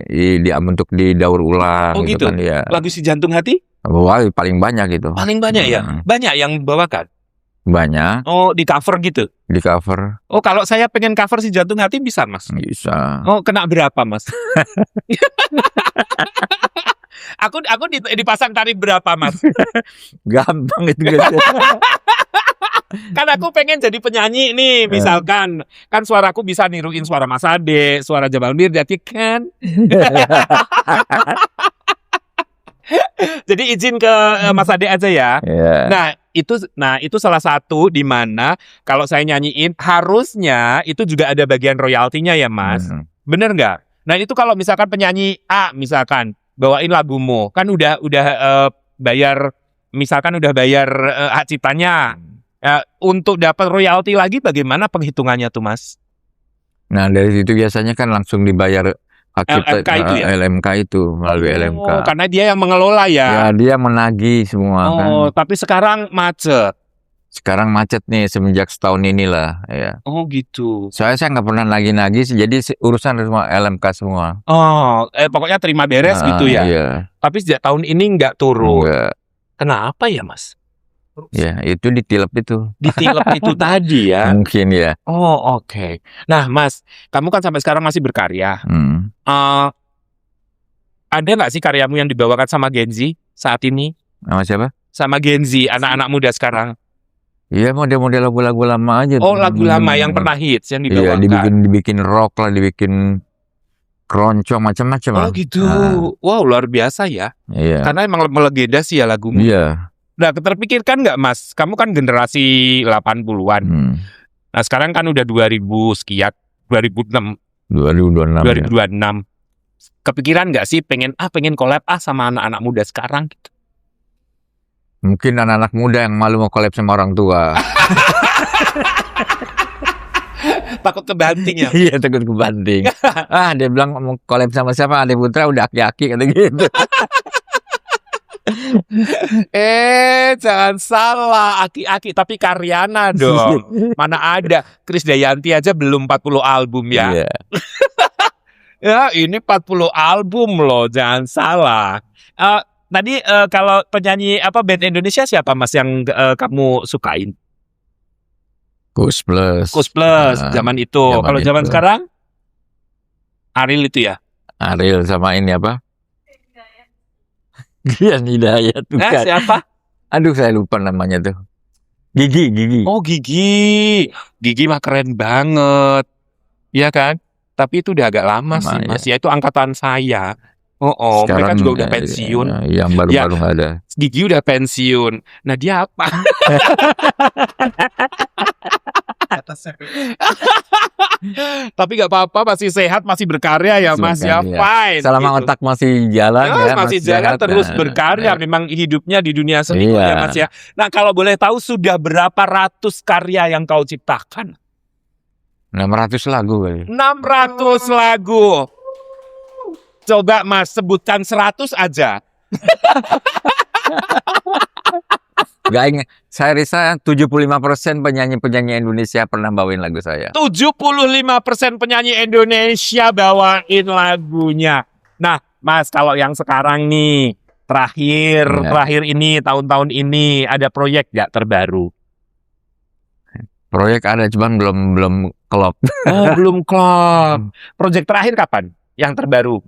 untuk didaur ulang Oh, gitu? kan ya. Lagu Si Jantung Hati Wah, paling banyak itu. paling banyak ya? Banyak yang bawakan. Banyak Oh, di cover gitu. di cover Oh, kalau saya pengen cover Si Jantung Hati bisa, Mas? bisa. Oh, kena berapa, Mas? aku dipasang tarif berapa, Mas? Gampang itu guys. Kan aku pengen jadi penyanyi nih, misalkan. Kan suaraku bisa niruin suara Mas Ade, suara Jamal Mirdad kan. Jadi izin ke Mas Ade aja ya. Ya. Nah, itu salah satu di mana kalau saya nyanyiin harusnya itu juga ada bagian royaltinya ya, Mas. Bener nggak? Nah, itu kalau misalkan penyanyi A misalkan bawain lagumu, kan udah bayar, misalkan udah bayar hak ciptanya. Untuk dapat royalti lagi bagaimana penghitungannya tuh, Mas? Nah, dari situ biasanya kan langsung dibayar LMK itu ya? LMK itu melalui LMK. Oh, karena dia yang mengelola Ya, ya. dia menagih semua kan. Oh, tapi sekarang macet. Sekarang macet nih semenjak setahun inilah ya. Oh, gitu. Saya nggak pernah nagih-nagih sih, jadi urusan semua LMK semua. Oh, pokoknya terima beres gitu ya. Iya. Tapi sejak tahun ini nggak turun. Enggak. Kenapa ya, Mas? Ya, itu ditilep itu. Ditilep itu tadi ya. Mungkin ya. Oh, oke. Nah, Mas, kamu kan sampai sekarang masih berkarya. Ada nggak sih karyamu yang dibawakan sama Gen Z saat ini? Nama siapa? Sama Gen Z, anak-anak muda sekarang. Iya, model-model lagu-lagu lama aja. Oh, lagu lama yang pernah hits yang Iya, dibawakan. dibikin rock lah, dibikin keroncong macam-macam lah. Oh, gitu. Nah, Wow, luar biasa ya. iya. Karena emang melegenda sih ya lagumu. Iya. Nah, terpikirkan nggak, Mas? Kamu kan generasi 80-an. Nah, sekarang kan udah 2000 sekian, 2006, 2026. 2026. Kepikiran nggak sih pengen collab sama anak-anak muda sekarang gitu? Mungkin anak-anak muda yang malu mau collab sama orang tua. Takut kebanting ya? Iya, takut kebanting. Dia bilang mau collab sama siapa? Ade Putra udah aki-aki kata gitu. Jangan salah, aki-aki tapi Karyana dong. Mana ada, Krisdayanti aja belum 40 album ya. Iya. Ya, ini 40 album loh, jangan salah. Tadi kalau penyanyi band Indonesia siapa, Mas, yang kamu sukain? Kus Plus. Kus Plus, zaman itu. Kalau zaman itu. sekarang? Ariel itu ya? Ariel sama ini apa? Gian Hidayat bukan. Siapa? Aduh, saya lupa namanya tuh. Gigi. Oh, Gigi. Gigi mah keren banget. Iya kan? Tapi itu udah agak lama sih, Iya. Mas. Ya, itu angkatan saya. Oh, mereka juga udah pensiun. Yang baru-baru nggak ada. Gigi udah pensiun. Nah, dia apa? Tapi gak apa-apa, masih sehat, masih berkarya ya, Mas. Ya, Berkarya. fine. Selama gitu. otak masih jalan ya, Masih jalan sehat, terus nah, berkarya. Memang hidupnya di dunia seni kok Iya. ya, Mas ya. Nah, kalau boleh tahu sudah berapa ratus karya yang kau ciptakan? 600 lagu kali. 600 lagu. Coba, Mas, sebutkan 100 aja. Gak ingat. Saya rasa 75% penyanyi-penyanyi Indonesia pernah bawain lagu saya. 75% penyanyi Indonesia bawain lagunya. Nah, Mas, kalau yang sekarang nih, terakhir ini, tahun-tahun ini, ada proyek nggak terbaru? Proyek ada, cuman belum klop. Oh, belum klop. Proyek terakhir kapan? Yang terbaru?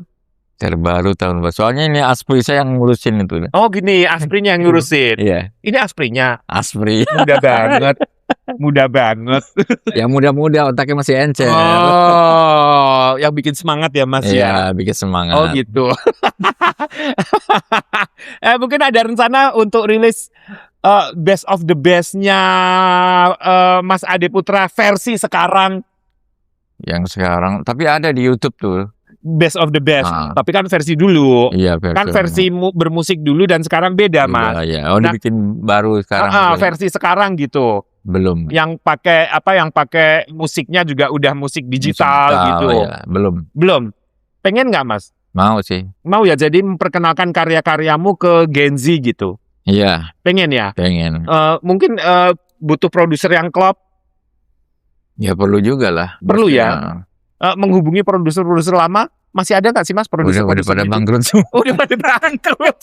Terbaru tahun baru. Soalnya ini Aspri saya yang ngurusin itu. Oh gini, Asprinya yang ngurusin. Iya, Ini Asprinya. Aspri. Mudah banget. Mudah banget. Yang muda-muda otaknya masih encer. Oh, yang bikin semangat ya Mas ya? Iya, bikin semangat. Oh gitu. Mungkin ada rencana untuk rilis best of the best-nya Mas Ade Putra versi sekarang. Yang sekarang, tapi ada di YouTube tuh. Best of the best. Tapi kan versi dulu. Iya, Kan versi bermusik dulu dan sekarang beda, Mas. Iya. Oh, dibikin baru sekarang. Versi sekarang gitu. Belum. Yang pakai musiknya juga udah musik digital gitu. Ya, belum. Pengen nggak, Mas? Mau sih. Mau ya, jadi memperkenalkan karya-karyamu ke Gen Z gitu. Iya. Pengen ya? Pengen. Mungkin butuh produser yang klop. Ya perlu juga lah. Perlu ya. Menghubungi produser-produser lama, masih ada nggak sih Mas produser? Udah pada bangkrut semua. Udah pada bangkrut.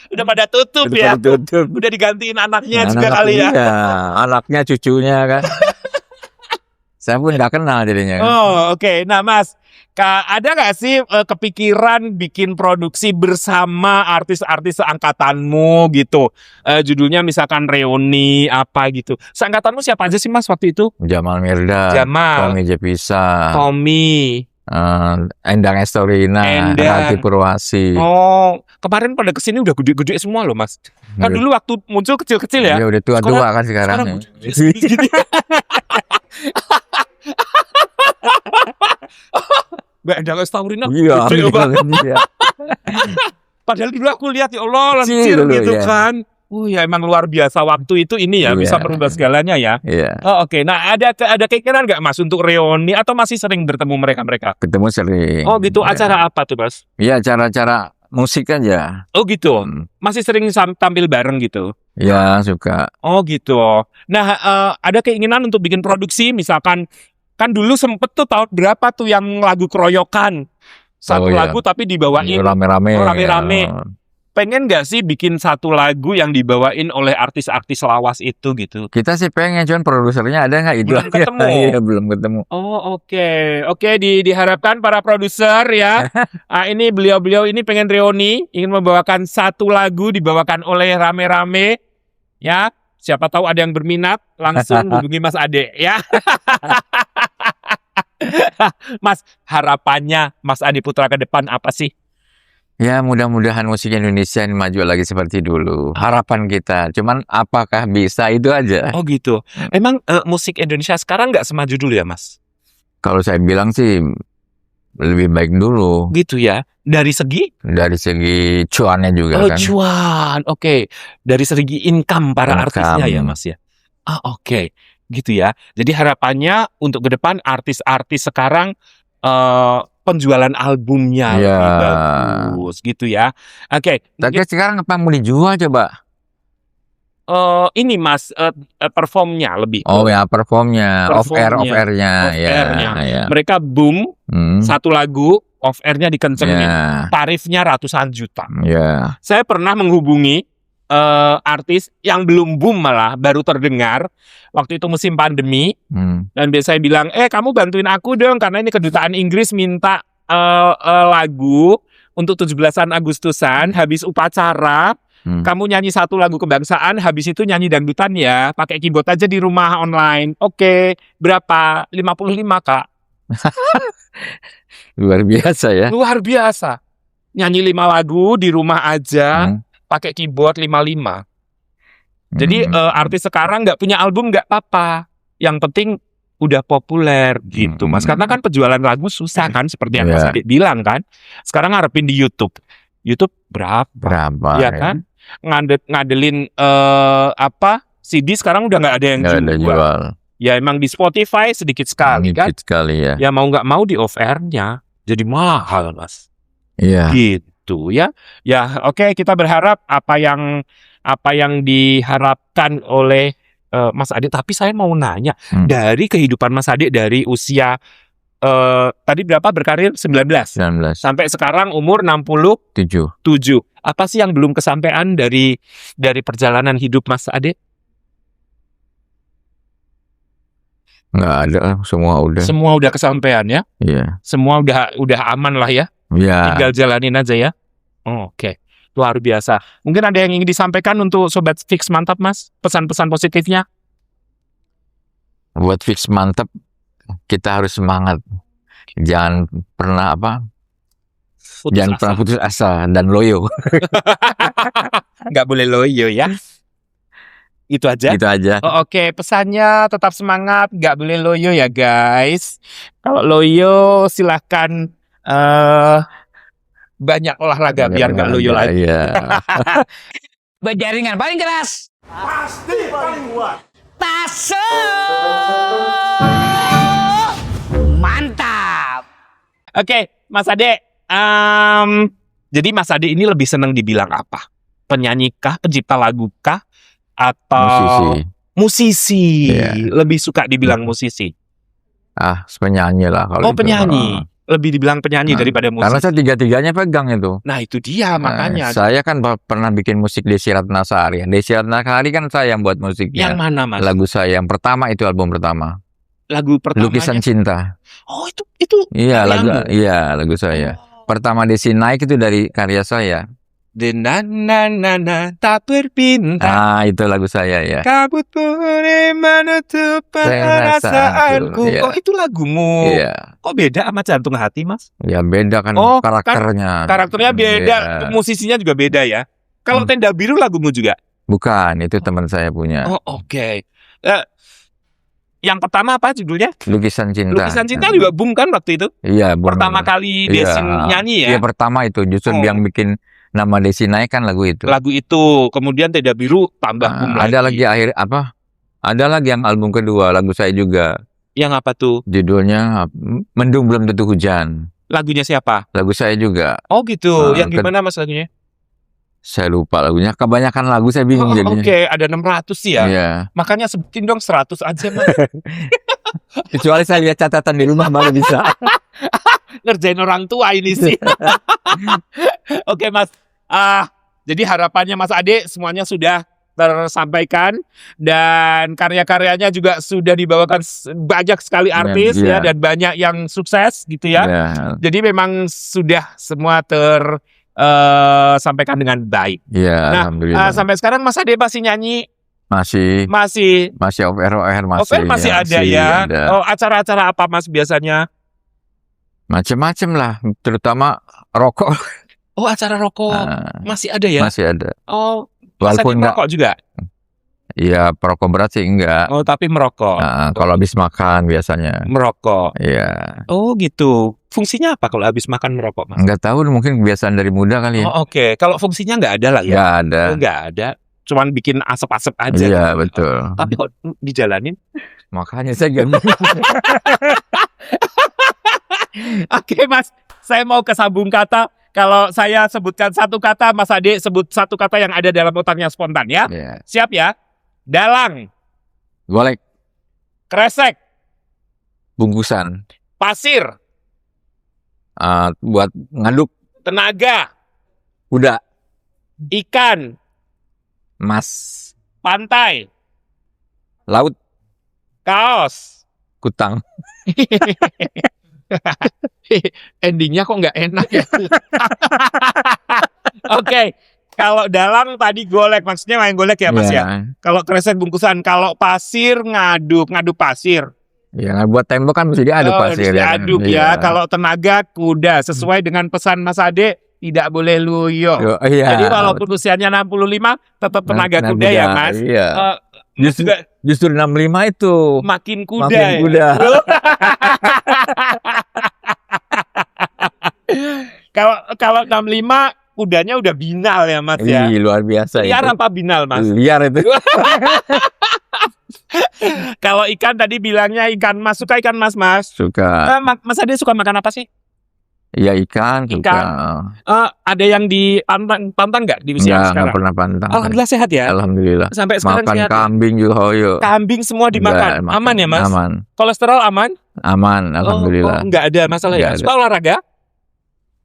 Udah pada tutup ya. Udah digantiin anaknya juga kali ya. Iya, anaknya, cucunya kan. Saya pun nggak kenal jadinya. Oh oke. Nah Mas, ada nggak sih kepikiran bikin produksi bersama artis-artis seangkatanmu gitu? Judulnya misalkan reuni apa gitu. Seangkatanmu siapa aja sih Mas waktu itu? Jamal Mirdad, Tommy Jepisa, Tommy, Endang Estorina, Rati Purwasi. Oh, kemarin pada kesini udah gede-gede semua loh Mas. Kan dulu waktu muncul kecil-kecil ya. Iya udah tua-tua kan sekarang. Mbak Endang Estorina iya, gede banget. Iya. Padahal dulu aku lihat ya Allah lancir gitu kan. Ya emang luar biasa waktu itu ini ya, bisa merubah segalanya ya. Iya. Oh oke. Nah ada keinginan nggak Mas untuk reuni atau masih sering bertemu mereka? Ketemu sering. Oh gitu. Acara apa tuh Mas? Iya, acara musik aja. Oh gitu. Masih sering tampil bareng gitu? Ya suka. Oh gitu. Nah ada keinginan untuk bikin produksi misalkan, kan dulu sempet tuh tahun berapa tuh yang lagu keroyokan, satu lagu tapi dibawain rame-rame. Pengen gak sih bikin satu lagu yang dibawain oleh artis-artis lawas itu gitu? Kita sih pengen, cuman produsernya ada nggak itu? Belum ketemu. Iya, belum ketemu. Oh oke, diharapkan para produser ya. Ini beliau ini pengen reuni, ingin membawakan satu lagu dibawakan oleh rame-rame ya. Siapa tahu ada yang berminat, langsung hubungi Mas Ade ya. Mas, harapannya Mas Ade Putra ke depan apa sih? Ya mudah-mudahan musik Indonesia ini maju lagi seperti dulu. Harapan kita, cuman apakah bisa, itu aja. Oh gitu. Emang musik Indonesia sekarang nggak semaju dulu ya Mas? Kalau saya bilang sih lebih baik dulu. Gitu ya. Dari segi? Dari segi cuannya juga kan. Cuan. Oke. Dari segi income para artisnya ya Mas ya. Oke. Gitu ya. Jadi harapannya untuk ke depan artis-artis sekarang penjualan albumnya lebih bagus gitu ya. Oke. Tapi sekarang apa mau dijual coba? Ini Mas performnya lebih. Oh ya, performnya. Off-air-nya. Ya. Mereka boom satu lagu, off-airnya dikencengin. Tarifnya ratusan juta. Saya pernah menghubungi artis yang belum boom, malah baru terdengar waktu itu musim pandemi. Dan biasanya bilang, kamu bantuin aku dong, karena ini kedutaan Inggris minta lagu untuk 17-an Agustusan. Habis upacara kamu nyanyi satu lagu kebangsaan, habis itu nyanyi dangdutan ya, pakai keyboard aja di rumah online. Oke, berapa? 55 Kak. Luar biasa ya. Luar biasa. Nyanyi 5 lagu di rumah aja, pakai keyboard 55. Jadi artis sekarang nggak punya album nggak apa-apa. Yang penting udah populer gitu Mas. Karena kan penjualan lagu susah kan, seperti yang Mas Adik bilang kan. Sekarang ngarepin di YouTube. YouTube berapa? Ya kan? Ngadelin CD sekarang udah nggak ada yang jual. Ya emang di Spotify sedikit sekali kan. Sedikit sekali ya. Ya mau nggak mau di off airnya jadi mahal Mas. Iya. Gitu. gitu ya. Ya, oke, kita berharap apa yang diharapkan oleh Mas Ade. Tapi saya mau nanya, dari kehidupan Mas Ade dari usia tadi berapa berkarir? 19 19. sampai sekarang umur 67. 7. Apa sih yang belum kesampaian dari perjalanan hidup Mas Ade? Nggak ada, semua udah. Semua udah kesampaian ya? Iya. Semua udah aman lah ya? Iya. Tinggal jalanin aja ya? Oke. Luar biasa. Mungkin ada yang ingin disampaikan untuk Sobat Fix Mantap, Mas? Pesan-pesan positifnya? Buat Fix Mantap, kita harus semangat. Jangan pernah Jangan pernah putus asa dan loyo. Nggak boleh loyo ya? Itu aja? Itu aja. Oke, pesannya tetap semangat, nggak boleh loyo ya guys. Kalau loyo silahkan banyak olahraga biar nggak loyo lagi. Iya. Berjaringan paling keras. Pasti paling kuat. Mantap. Oke, Mas Ade. Jadi Mas Ade ini lebih senang dibilang apa? Penyanyi kah, pencipta lagu kah, atau musisi? Iya. Lebih suka dibilang musisi. Penyanyi lah kalau itu. Penyanyi. Lebih dibilang penyanyi daripada musisi. Karena saya tiga-tiganya pegang itu. Nah, itu dia makanya. Saya kan pernah bikin musik Desi Ratnasari. Desi Ratnasari kan saya yang buat musiknya. Yang mana, Mas? Lagu saya yang pertama itu album pertama. Lagu pertamanya. Lukisan Cinta. Oh, itu Iya, karyamu? lagu saya. Oh. Pertama Desi naik itu dari karya saya. Denana tak berpinta. Itu lagu saya ya. Kabut boleh menutup perasaanku. Iya. Oh, itu lagumu. Iya. Kok beda sama Jantung Hati, Mas? Ya beda kan Oh, karakternya. Karakternya beda, Iya. musisinya juga beda ya. Kalau Tenda Biru lagumu juga? Bukan, itu teman saya punya. Oh, oke. Yang pertama apa judulnya? Lukisan Cinta. Lukisan Cinta juga boom kan waktu itu? Iya, benar. Pertama kali Desi nyanyi ya? Iya, pertama itu justru yang bikin nama Desi naik kan lagu itu. Lagu itu, kemudian Tenda Biru tambah boom lagi. Ada lagi ada lagi yang album kedua, lagu saya juga. Yang apa tuh? Judulnya Mendung Belum Tentu Hujan. Lagunya siapa? Lagu saya juga. Oh gitu, yang gimana Mas lagunya? Saya lupa lagunya. Kebanyakan lagu saya bingung jadinya. Oke, ada 600 sih ya. Iya. Makanya sebutin dong 100 aja, Mas. Kecuali saya lihat catatan di rumah baru bisa. Ngerjain orang tua ini sih. Oke, Mas. Jadi harapannya Mas Ade semuanya sudah tersampaikan dan karya-karyanya juga sudah dibawakan banyak sekali artis Iya. ya dan banyak yang sukses gitu ya. Iya. Jadi memang sudah semua tersampaikan dengan baik. Iya, Nah, alhamdulillah. sampai sekarang Mas Ade masih nyanyi? Masih off air Masih ada ya. ada. Oh, acara-acara apa Mas biasanya? Macem-macem lah, terutama rokok. Oh, acara rokok. Masih ada ya? Masih ada. Oh, Mas Ade Walaupun enggak, merokok juga? ya perokok berat sih enggak. Oh, tapi merokok. Kalau habis makan biasanya. Merokok. Iya. Oh, gitu. Fungsinya apa kalau habis makan merokok, Mas? Enggak tahu, mungkin kebiasaan dari muda kali ya. Oh, oke. Kalau fungsinya nggak ada lah ya? Enggak ada. Oh, nggak ada. Cuman bikin asap-asap aja. Iya, gitu. betul. Tapi kok dijalanin? Makanya saya gak Oke, Mas. Saya mau ke sambung kata. Kalau saya sebutkan satu kata, Mas Ade sebut satu kata yang ada dalam otaknya spontan ya. Iya. Siap ya? Dalang, Golek, kresek, bungkusan, pasir, buat ngaduk, tenaga, kuda, ikan, emas, pantai, laut, kaos. kutang. Endingnya kok nggak enak ya? Oke. Kalau dalang tadi golek, maksudnya main golek ya Mas ya? Kalau kresek bungkusan, kalau pasir ngaduk pasir. Ya, buat tembok kan mesti diaduk pasir. Mesti diaduk ya. Kalau tenaga kuda, sesuai dengan pesan Mas Ade, tidak boleh luyo. Iya. Jadi walaupun usianya 65, tetap tenaga kuda ya Mas. Iya. Juga Justru 65 itu makin kuda. makin ya? kuda. Kalau 65 kudanya udah binal ya Mas ya. Ih, luar biasa Liar itu. apa binal Mas? Liar itu. Kalau ikan tadi bilangnya ikan mas, suka ikan mas Mas? Suka. Mas Ade suka makan apa sih? Ya ikan suka. Ada yang pantang nggak di usia Nggak sekarang? pernah pantang. Alhamdulillah sehat ya. Alhamdulillah. Sampai sekarang Makan sehat. kambing juga hoyo. Kambing semua dimakan. Nggak, Aman ya Mas? Aman. Kolesterol aman? Aman, alhamdulillah. Nggak ada masalah ya. Nggak ada. Suka olahraga?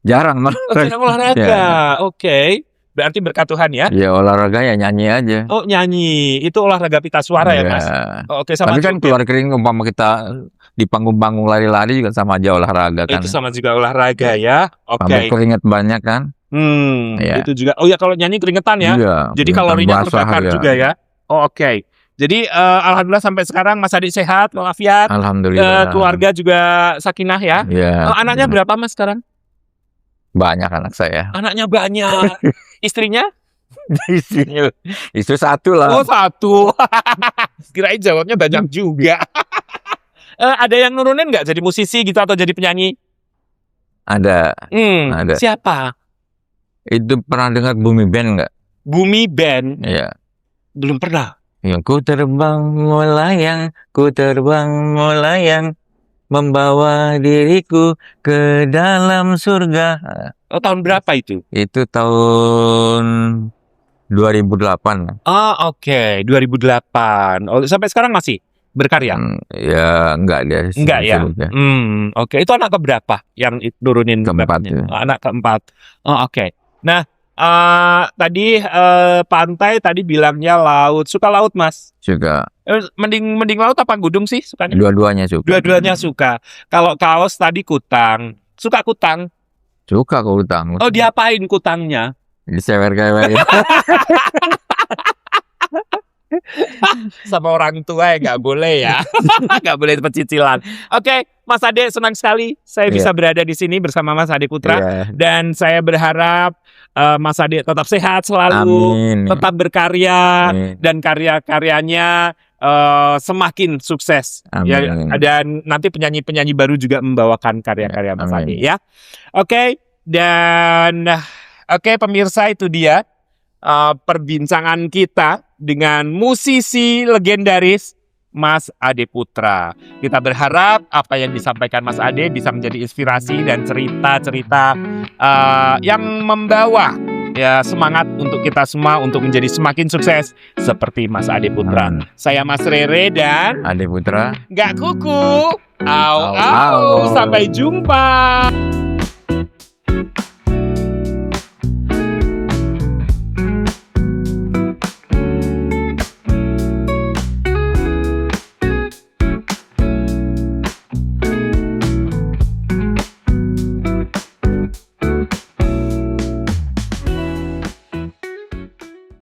Jarang malah. Jarang olahraga. Ya. Oke. Berarti berkat Tuhan ya. Ya olahraga ya nyanyi aja. Oh nyanyi. Itu olahraga pita suara ya Mas? Oke, sama Tapi kan juga. keluar kering umpama kita di panggung-panggung lari-lari juga sama aja olahraga kan. Itu sama juga olahraga ya. Sampai Oke. keringet banyak kan. Ya. Itu juga. Oh ya kalau nyanyi keringetan ya. Iya. Jadi keringetan kalorinya basah terbakar ya. juga ya. Oh, oke. Jadi alhamdulillah sampai sekarang Mas Adik sehat walafiat. Alhamdulillah. Keluarga juga sakinah ya. Ya. Anaknya berapa Mas sekarang? Banyak anak saya. Anaknya banyak. Istrinya? Istrinya istri satu lah. Oh satu. Kirain jawabnya banyak juga. Ada yang nurunin nggak jadi musisi gitu atau jadi penyanyi? Ada. Ada. Siapa? Itu pernah dengar Bumi Band nggak? Bumi Band? Iya. Belum pernah. Yang ku terbang melayang, membawa diriku ke dalam surga. Oh tahun berapa itu? Itu tahun 2008. Oke. 2008. Oh, sampai sekarang masih berkarya? Ya enggak dia. Enggak ya. Oke. Itu anak keberapa yang nurunin Keempat, beratnya? ya. Anak keempat. Oke. Nah, tadi pantai tadi bilangnya laut. Suka laut, Mas? Suka. Mending laut apa gunung sih sukanya? Dua-duanya suka. Dua-duanya suka. Kalau kaos tadi kutang. Suka kutang? Suka ke utang. Oh, diapain kutangnya? Disewer-kewer. Sama orang tua ya nggak boleh ya. Nggak boleh pecicilan. Oke, Mas Ade senang sekali saya bisa berada di sini bersama Mas Ade Putra. Dan saya berharap Mas Ade tetap sehat selalu, Amin. tetap berkarya, Amin. dan karya-karyanya semakin sukses. Amin. Ya, dan nanti penyanyi-penyanyi baru juga membawakan karya-karya Mas Amin. Ade ya. Oke, dan oke pemirsa itu dia perbincangan kita dengan musisi legendaris Mas Ade Putra. Kita berharap apa yang disampaikan Mas Ade bisa menjadi inspirasi dan cerita-cerita yang membawa ya semangat untuk kita semua untuk menjadi semakin sukses seperti Mas Ade Putra. Saya Mas Rere dan Ade Putra. nggak kuku. Au Au. au. Sampai jumpa.